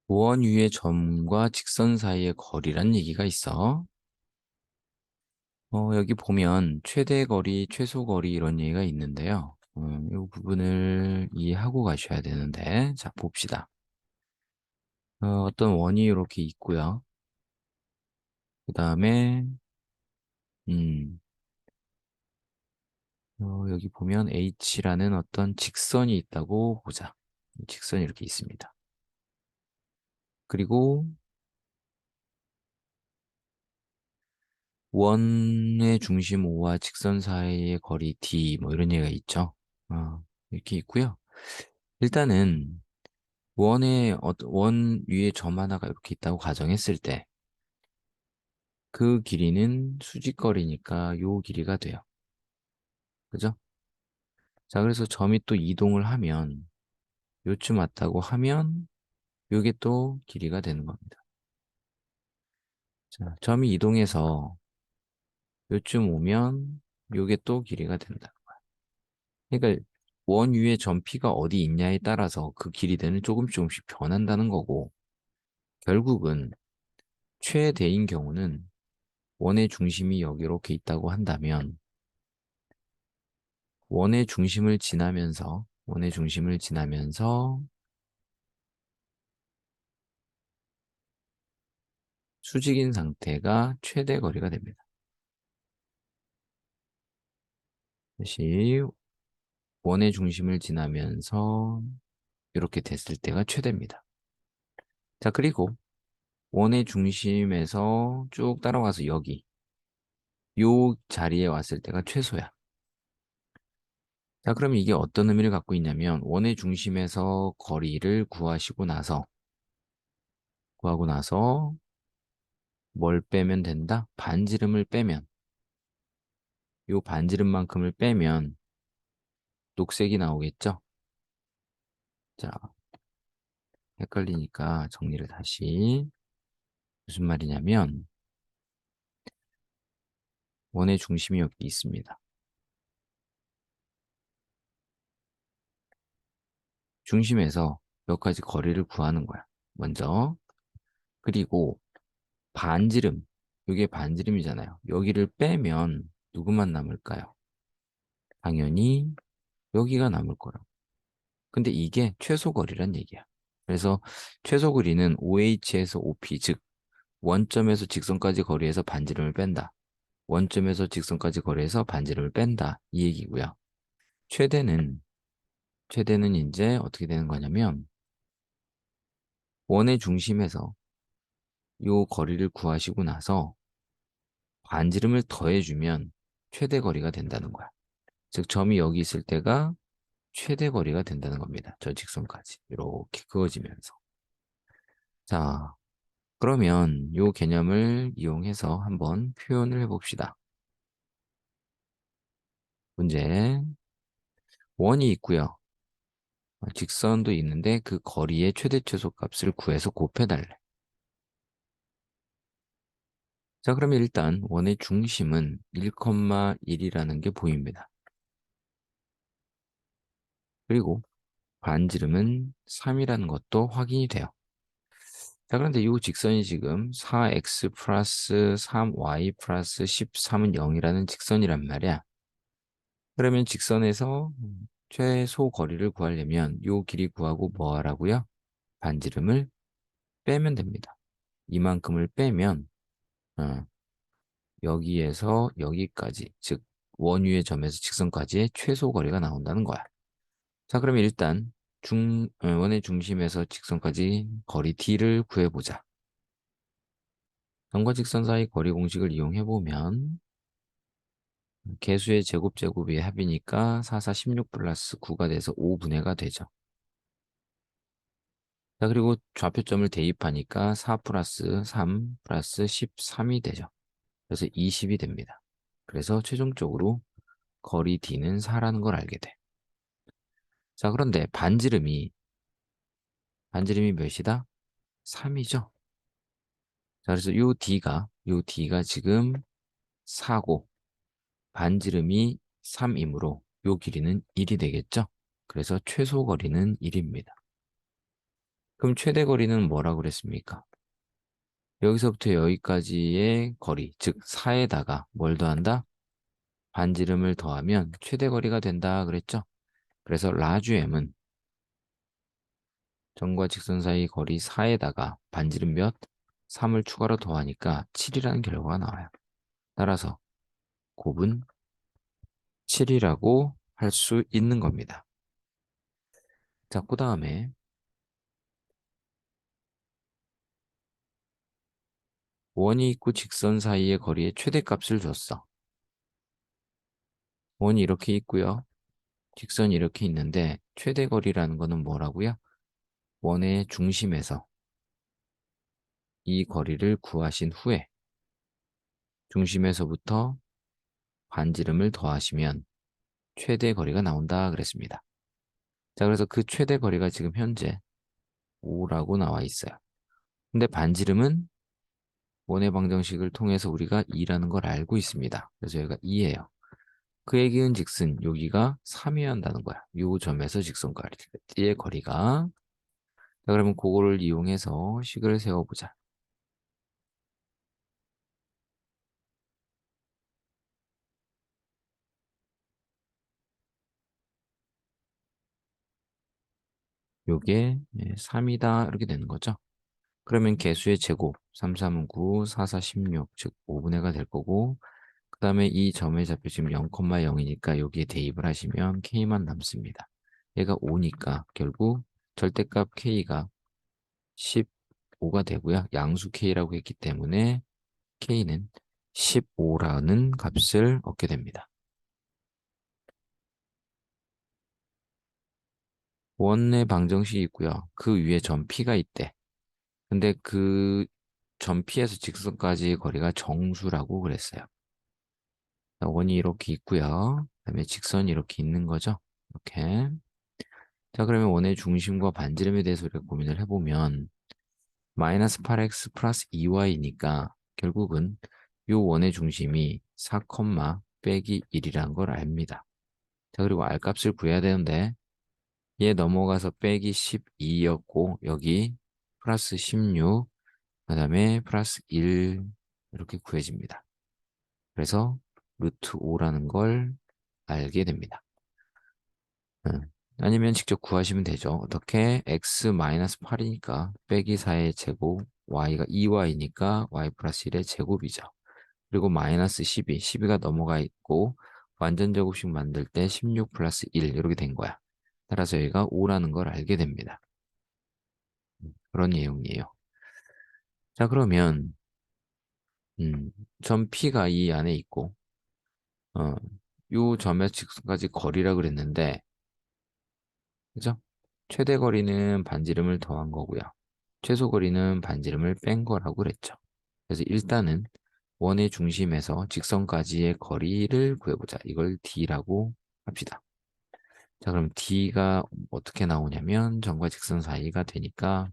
원 위의 점과 직선 사이의 거리란 얘기가 있어. 여기 보면 최대 거리, 최소 거리 이런 얘기가 있는데요. 이 부분을 이해하고 가셔야 되는데, 자, 봅시다. 어떤 원이 이렇게 있고요. 그 다음에, 음, 여기 보면 H라는 어떤 직선이 있다고 보자. 직선이 이렇게 있습니다. 그리고 원의 중심 O와 직선 사이의 거리 D, 뭐 이런 얘기가 있죠. 이렇게 있고요. 일단은 원 위에 점 하나가 이렇게 있다고 가정했을 때 그 길이는 수직거리니까 요 길이가 돼요. 그죠? 자, 그래서 점이 또 이동을 하면 요쯤 왔다고 하면 요게 또 길이가 되는 겁니다. 자, 점이 이동해서 요쯤 오면 요게 또 길이가 된다. 그러니까 원 위에 점 P가 어디 있냐에 따라서 그 길이대는 조금씩 변한다는 거고, 결국은 최대인 경우는 원의 중심이 여기 이렇게 있다고 한다면 원의 중심을 지나면서 수직인 상태가 최대 거리가 됩니다. 다시 원의 중심을 지나면서 이렇게 됐을 때가 최대입니다. 자, 그리고 원의 중심에서 쭉 따라가서 여기 요 자리에 왔을 때가 최소야. 자, 그럼 이게 어떤 의미를 갖고 있냐면 원의 중심에서 거리를 구하고 나서 뭘 빼면 된다? 반지름을 빼면, 요 반지름만큼을 빼면 녹색이 나오겠죠? 자, 헷갈리니까 정리를 다시. 무슨 말이냐면 원의 중심이 여기 있습니다. 중심에서 몇 가지 거리를 구하는 거야. 먼저. 그리고 반지름. 이게 반지름이잖아요. 여기를 빼면 누구만 남을까요? 당연히 여기가 남을 거라고. 근데 이게 최소 거리란 얘기야. 그래서 최소 거리는 OH에서 OP, 즉 원점에서 직선까지 거리에서 반지름을 뺀다. 원점에서 직선까지 거리에서 반지름을 뺀다. 이 얘기고요. 최대는 최대는 이제 어떻게 되는 거냐면 원의 중심에서 요 거리를 구하시고 나서 반지름을 더해주면 최대 거리가 된다는 거야. 즉 점이 여기 있을 때가 최대 거리가 된다는 겁니다. 저 직선까지 이렇게 그어지면서. 자, 그러면 요 개념을 이용해서 한번 표현을 해봅시다. 문제. 원이 있고요. 직선도 있는데 그 거리의 최대 최소 값을 구해서 곱해달래. 자, 그러면 일단 원의 중심은 1,1이라는 게 보입니다. 그리고 반지름은 3이라는 것도 확인이 돼요. 자, 그런데 이 직선이 지금 4x 플러스 3y 플러스 13은 0이라는 직선이란 말이야. 그러면 직선에서 최소 거리를 구하려면 요 길이 구하고 뭐 하라고요? 반지름을 빼면 됩니다. 이만큼을 빼면 어, 여기에서 여기까지, 즉 원위의 점에서 직선까지의 최소 거리가 나온다는 거야. 자, 그러면 일단 원의 중심에서 직선까지 거리 d를 구해보자. 점과 직선 사이 거리 공식을 이용해보면 개수의 제곱의 합이니까 4, 4, 16 플러스 9가 돼서 5분의가 되죠. 자, 그리고 좌표점을 대입하니까 4 플러스 3 플러스 13이 되죠. 그래서 20이 됩니다. 그래서 최종적으로 거리 D는 4라는 걸 알게 돼. 자, 그런데 반지름이 몇이다? 3이죠. 자, 그래서 요 D가 지금 4고, 반지름이 3이므로 요 길이는 1이 되겠죠? 그래서 최소 거리는 1입니다. 그럼 최대 거리는 뭐라고 그랬습니까? 여기서부터 여기까지의 거리, 즉 4에다가 뭘 더한다? 반지름을 더하면 최대 거리가 된다 그랬죠? 그래서 라주 M은 점과 직선 사이 거리 4에다가 반지름 몇? 3을 추가로 더하니까 7이라는 결과가 나와요. 따라서 곱은 7이라고 할 수 있는 겁니다. 자, 그 다음에 원이 있고 직선 사이의 거리의 최대값을 줬어. 원이 이렇게 있고요. 직선이 이렇게 있는데 최대 거리라는 거는 뭐라고요? 원의 중심에서 이 거리를 구하신 후에 중심에서부터 반지름을 더하시면 최대 거리가 나온다 그랬습니다. 자, 그래서 그 최대 거리가 지금 현재 5라고 나와 있어요. 근데 반지름은 원의 방정식을 통해서 우리가 2라는 걸 알고 있습니다. 그래서 여기가 2예요. 그 얘기는 즉슨 여기가 3이어야 한다는 거야. 요 점에서 직선거리의 거리가. 자, 그러면 그거를 이용해서 식을 세워보자. 요게 3이다 이렇게 되는 거죠. 그러면 개수의 제곱 3, 3은 9, 4, 4, 16, 즉 5분의가 될 거고 그 다음에 이 점의 좌표 지금 0,0이니까 여기에 대입을 하시면 K만 남습니다. 얘가 5니까 결국 절대값 K가 15가 되고요. 양수 K라고 했기 때문에 K는 15라는 값을 얻게 됩니다. 원의 방정식이 있고요. 그 위에 점 P가 있대. 근데 그 점 P에서 직선까지의 거리가 정수라고 그랬어요. 자, 원이 이렇게 있고요. 그다음에 직선이 이렇게 있는 거죠. 이렇게. 자, 그러면 원의 중심과 반지름에 대해서 우리가 고민을 해보면 마이너스 8x 플러스 2y니까 결국은 요 원의 중심이 4, 빼기 1이란 걸 압니다. 자, 그리고 R 값을 구해야 되는데 얘 넘어가서 빼기 12였고 여기 플러스 16, 그다음에 플러스 1 이렇게 구해집니다. 그래서 루트 5라는 걸 알게 됩니다. 아니면 직접 구하시면 되죠. 어떻게? x-8이니까 빼기 4의 제곱, y가 2y니까 y 플러스 1의 제곱이죠. 그리고 마이너스 12, 12가 넘어가 있고 완전 제곱식 만들 때 16 플러스 1 이렇게 된 거야. 따라서 얘가 5라는 걸 알게 됩니다. 그런 내용이에요. 자, 그러면 점 P가 이 안에 있고 어, 요 점의 직선까지 거리라 그랬는데 그죠? 최대 거리는 반지름을 더한 거고요. 최소 거리는 반지름을 뺀 거라고 그랬죠. 그래서 일단은 원의 중심에서 직선까지의 거리를 구해보자. 이걸 D라고 합시다. 자, 그럼 D가 어떻게 나오냐면 점과 직선 사이가 되니까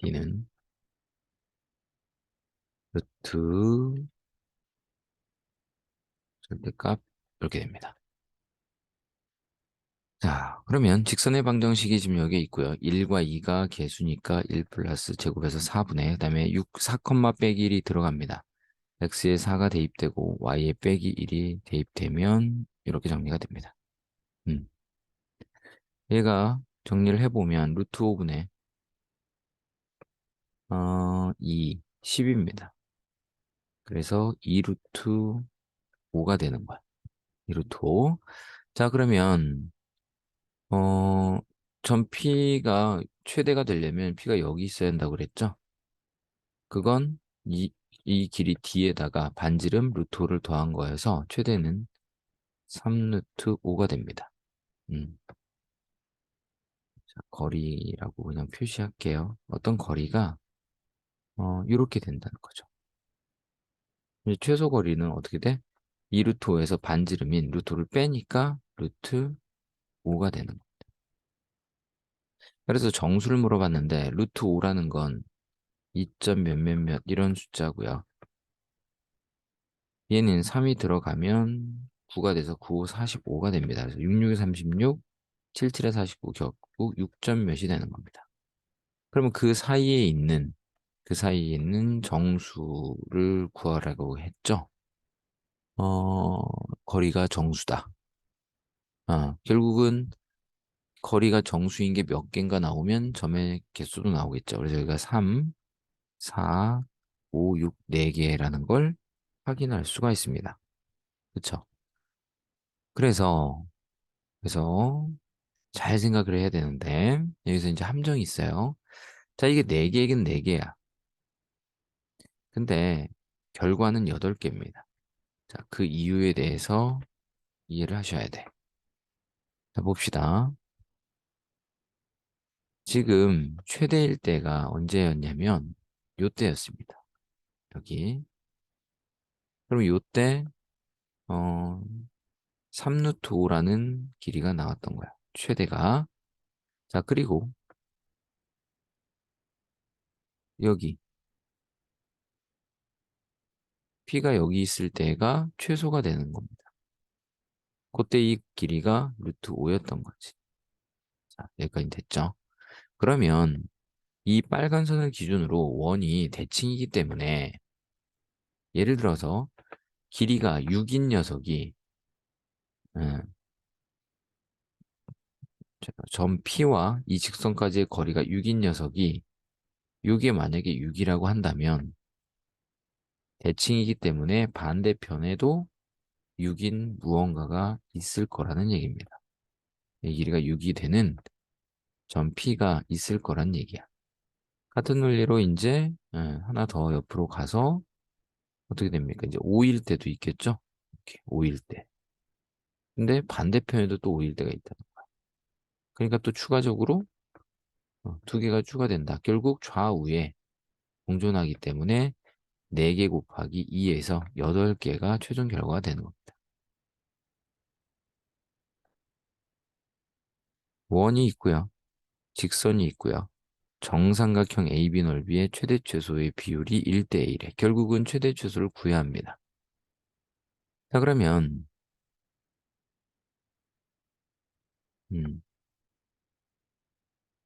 D는 루트 절대값 이렇게 됩니다. 자, 그러면 직선의 방정식이 지금 여기에 있고요. 1과 2가 개수니까 1 플러스 제곱에서 4분의 그다음에 6, 4, 빼기 1이 들어갑니다. x에 4가 대입되고 y에 빼기 1이 대입되면 이렇게 정리가 됩니다. 음. 얘가 정리를 해보면 루트 5분의 2, 10입니다. 그래서 2 루트 5가 되는 거야. 2 루트 5. 자, 그러면 어, 전 P가 최대가 되려면 P가 여기 있어야 한다고 그랬죠? 그건 이 길이 D에다가 반지름 루트 5를 더한 거여서 최대는 3 루트 5가 됩니다. 음. 자, 거리라고 그냥 표시할게요. 어떤 거리가 이렇게 된다는 거죠. 이제 최소 거리는 어떻게 돼? 2 루트 5에서 반지름인 루트 5를 빼니까 루트 5가 되는 거. 그래서 정수를 물어봤는데 루트 5라는 건 2점 몇몇몇 이런 숫자고요. 얘는 3이 들어가면 9가 돼서 9, 45가 됩니다. 그래서 66에 36, 77에 49 결국 6점 몇이 되는 겁니다. 그러면 그 사이에 있는 정수를 구하라고 했죠. 어, 거리가 정수다. 결국은 거리가 정수인 게 몇 개인가 나오면 점의 개수도 나오겠죠. 그래서 여기가 3, 4, 5, 6, 4개라는 걸 확인할 수가 있습니다. 그쵸? 그래서, 그래서 잘 생각을 해야 되는데, 여기서 이제 함정이 있어요. 자, 이게 4개이긴 4개야. 근데 결과는 8개입니다. 자, 그 이유에 대해서 이해를 하셔야 돼. 자, 봅시다. 지금 최대일 때가 언제였냐면, 요때였습니다. 여기. 그럼 요때, 어, 3루트 5라는 길이가 나왔던 거야. 최대가. 자, 그리고 여기, P가 여기 있을 때가 최소가 되는 겁니다. 그때 이 길이가 루트 5였던 거지. 자, 여기까지 됐죠? 그러면 이 빨간 선을 기준으로 원이 대칭이기 때문에 예를 들어서 길이가 6인 녀석이 음, 점 P와 이 직선까지의 거리가 6인 녀석이 이게 만약에 6이라고 한다면 대칭이기 때문에 반대편에도 6인 무언가가 있을 거라는 얘기입니다. 이 길이가 6이 되는 점 P가 있을 거란 얘기야. 같은 논리로 이제 하나 더 옆으로 가서 어떻게 됩니까? 이제 5일 때도 있겠죠? 이렇게 5일 때. 근데 반대편에도 또 5일 때가 있다. 그러니까 또 추가적으로 두 개가 추가된다. 결국 좌우에 공존하기 때문에 4개 곱하기 2에서 8개가 최종 결과가 되는 겁니다. 원이 있고요. 직선이 있고요. 정삼각형 AB 넓이의 최대 최소의 비율이 1대 1에 결국은 최대 최소를 구해야 합니다. 자, 그러면 음,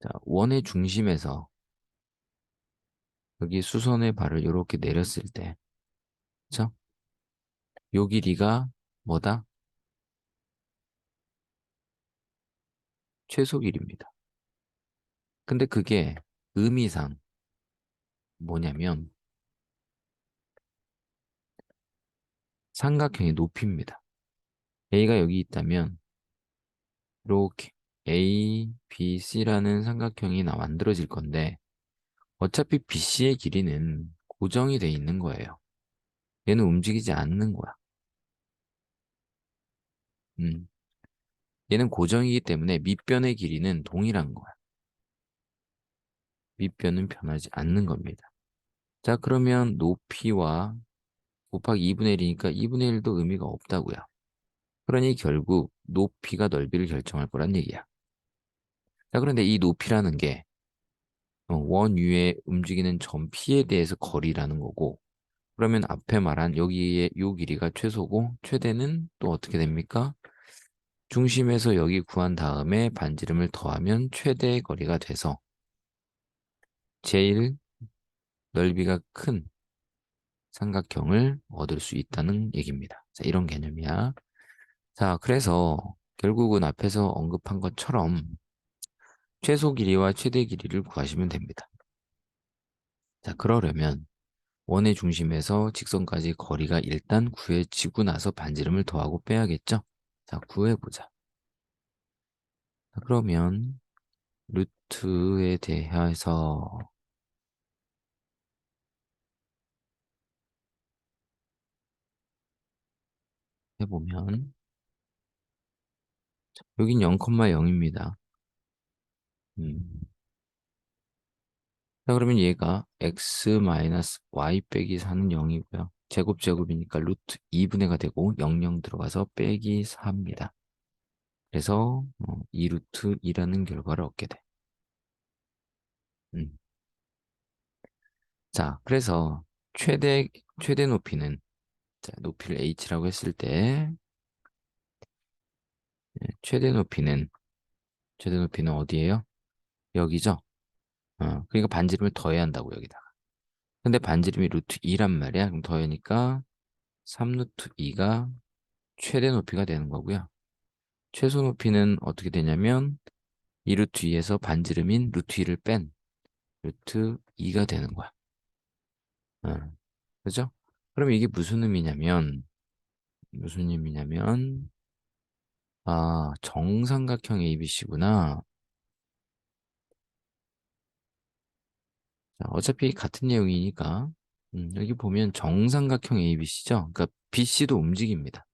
자, 원의 중심에서 여기 수선의 발을 이렇게 내렸을 때, 그쵸? 요 길이가 뭐다? 최소 길이입니다. 근데 그게 의미상 뭐냐면 삼각형의 높이입니다. A가 여기 있다면 이렇게 A, B, C라는 삼각형이 만들어질 건데 어차피 BC의 길이는 고정이 돼 있는 거예요. 얘는 움직이지 않는 거야. 음. 얘는 고정이기 때문에 밑변의 길이는 동일한 거야. 밑변은 변하지 않는 겁니다. 자, 그러면 높이와 곱하기 2분의 1이니까 2분의 1도 의미가 없다고요. 그러니 결국 높이가 넓이를 결정할 거란 얘기야. 자, 그런데 이 높이라는 게 원 위에 움직이는 점 P에 대해서 거리라는 거고, 그러면 앞에 말한 여기에 요 길이가 최소고, 최대는 또 어떻게 됩니까? 중심에서 여기 구한 다음에 반지름을 더하면 최대의 거리가 돼서 제일 넓이가 큰 삼각형을 얻을 수 있다는 얘기입니다. 자, 이런 개념이야. 자, 그래서 결국은 앞에서 언급한 것처럼 최소 길이와 최대 길이를 구하시면 됩니다. 자, 그러려면 원의 중심에서 직선까지 거리가 일단 구해지고 나서 반지름을 더하고 빼야겠죠? 자, 구해보자. 자, 그러면 루트에 대해서 해보면 여긴 0,0입니다. 자, 그러면 얘가 x-y 빼기 4는 0이고요. 제곱이니까 루트 2분의가 되고 00 들어가서 빼기 4입니다. 그래서 2루트 2라는 결과를 얻게 돼. 음. 자, 그래서 최대 최대 높이는 자, 높이를 h라고 했을 때 최대 높이는 최대 높이는 어디예요? 여기죠? 그러니까 반지름을 더해야 한다고 여기다가. 근데 반지름이 루트 2란 말이야. 그럼 더하니까 3 루트 2가 최대 높이가 되는 거고요. 최소 높이는 어떻게 되냐면 2 루트 2에서 반지름인 루트 2를 뺀 루트 2가 되는 거야. 어, 그죠? 그럼 이게 무슨 의미냐면, 정삼각형 ABC구나. 자, 어차피 같은 내용이니까, 여기 보면 정삼각형 ABC죠? 그러니까 BC도 움직입니다.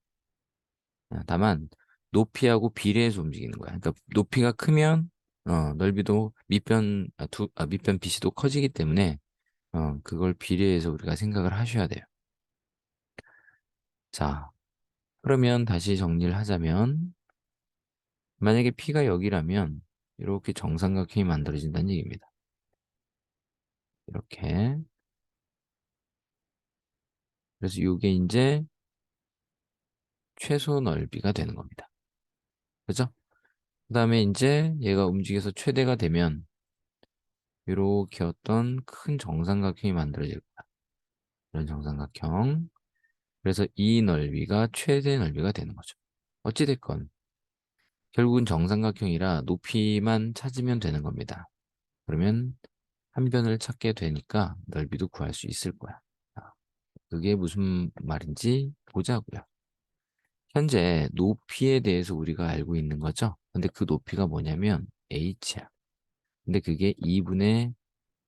다만, 높이하고 비례해서 움직이는 거야. 그러니까 높이가 크면, 넓이도 밑변 BC도 커지기 때문에, 그걸 비례해서 우리가 생각을 하셔야 돼요. 자, 그러면 다시 정리를 하자면, 만약에 P가 여기라면, 이렇게 정삼각형이 만들어진다는 얘기입니다. 이렇게. 그래서 이게 이제 최소 넓이가 되는 겁니다. 그죠? 그 다음에 이제 얘가 움직여서 최대가 되면 이렇게 어떤 큰 정삼각형이 만들어질 거야. 이런 정삼각형. 그래서 이 넓이가 최대 넓이가 되는 거죠. 어찌됐건 결국은 정삼각형이라 높이만 찾으면 되는 겁니다. 그러면 한 변을 찾게 되니까 넓이도 구할 수 있을 거야. 자, 그게 무슨 말인지 보자고요. 현재 높이에 대해서 우리가 알고 있는 거죠. 근데 그 높이가 뭐냐면 h야. 근데 그게 2분의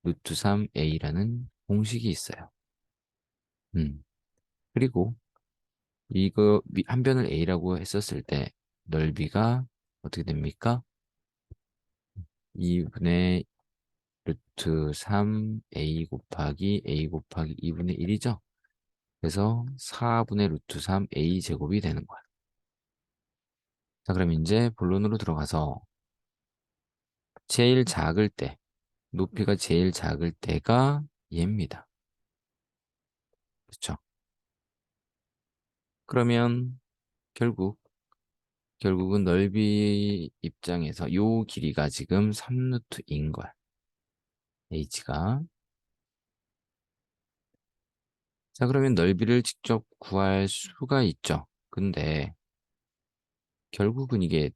루트 3a라는 공식이 있어요. 음. 그리고 이거 한 변을 a라고 했었을 때 넓이가 어떻게 됩니까? 2분의 루트 3a 곱하기 a 곱하기 2분의 1이죠. 그래서 4분의 루트 3a 제곱이 되는 거야. 자, 그럼 이제 본론으로 들어가서 제일 작을 때 높이가 제일 작을 때가 얘입니다. 그렇죠? 그러면 결국은 넓이 입장에서 요 길이가 지금 3루트인 거야. h가. 자, 그러면 넓이를 직접 구할 수가 있죠. 근데 결국은 이게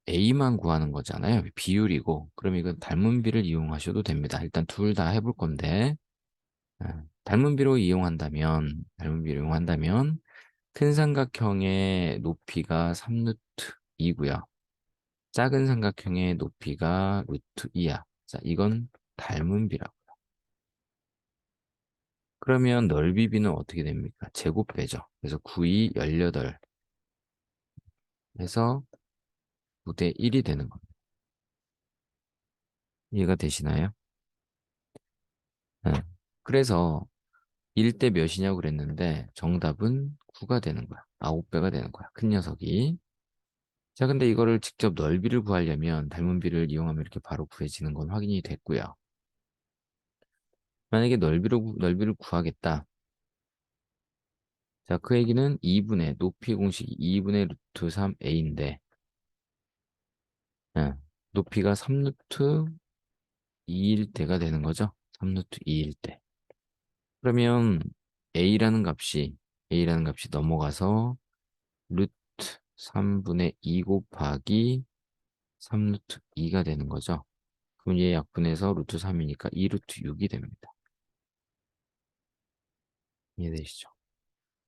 a만 구하는 거잖아요. 비율이고. 그럼 이건 닮은비를 이용하셔도 됩니다. 일단 둘 다 해볼 건데 닮은비로 이용한다면 큰 삼각형의 높이가 3루트 2고요. 작은 삼각형의 높이가 루트 2야. 자, 이건 닮은비라고. 그러면 넓이비는 어떻게 됩니까? 제곱배죠. 그래서 9이 18 해서 9대 1이 되는 겁니다. 이해가 되시나요? 네. 그래서 1대 몇이냐고 그랬는데 정답은 9가 되는 거야. 9배가 되는 거야. 큰 녀석이. 자, 근데 이거를 직접 넓이를 구하려면 닮은비를 이용하면 이렇게 바로 구해지는 건 확인이 됐고요. 만약에 넓이를 구하겠다. 자, 그 얘기는 높이 공식이 2분의 루트 3a인데, 높이가 3루트 2일 때가 되는 거죠. 3루트 2일 때. 그러면 a라는 값이 넘어가서 루트 3분의 2 곱하기 3루트 2가 되는 거죠. 그럼 얘 약분해서 루트 3이니까 2루트 6이 됩니다. 이해되시죠?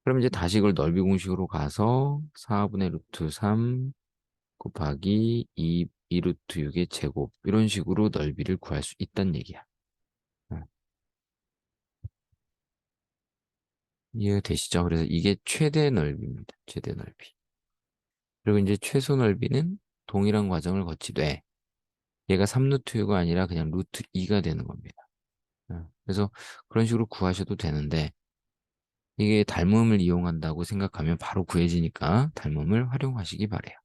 그럼 이제 다시 이걸 넓이 공식으로 가서 4분의 루트 3 곱하기 2 루트 6의 제곱 이런 식으로 넓이를 구할 수 있다는 얘기야. 어, 이해되시죠? 그래서 이게 최대 넓이입니다. 최대 넓이. 그리고 이제 최소 넓이는 동일한 과정을 거치되 얘가 3루트 6가 아니라 그냥 루트 2가 되는 겁니다. 그래서 그런 식으로 구하셔도 되는데 이게 닮음을 이용한다고 생각하면 바로 구해지니까 닮음을 활용하시기 바래요.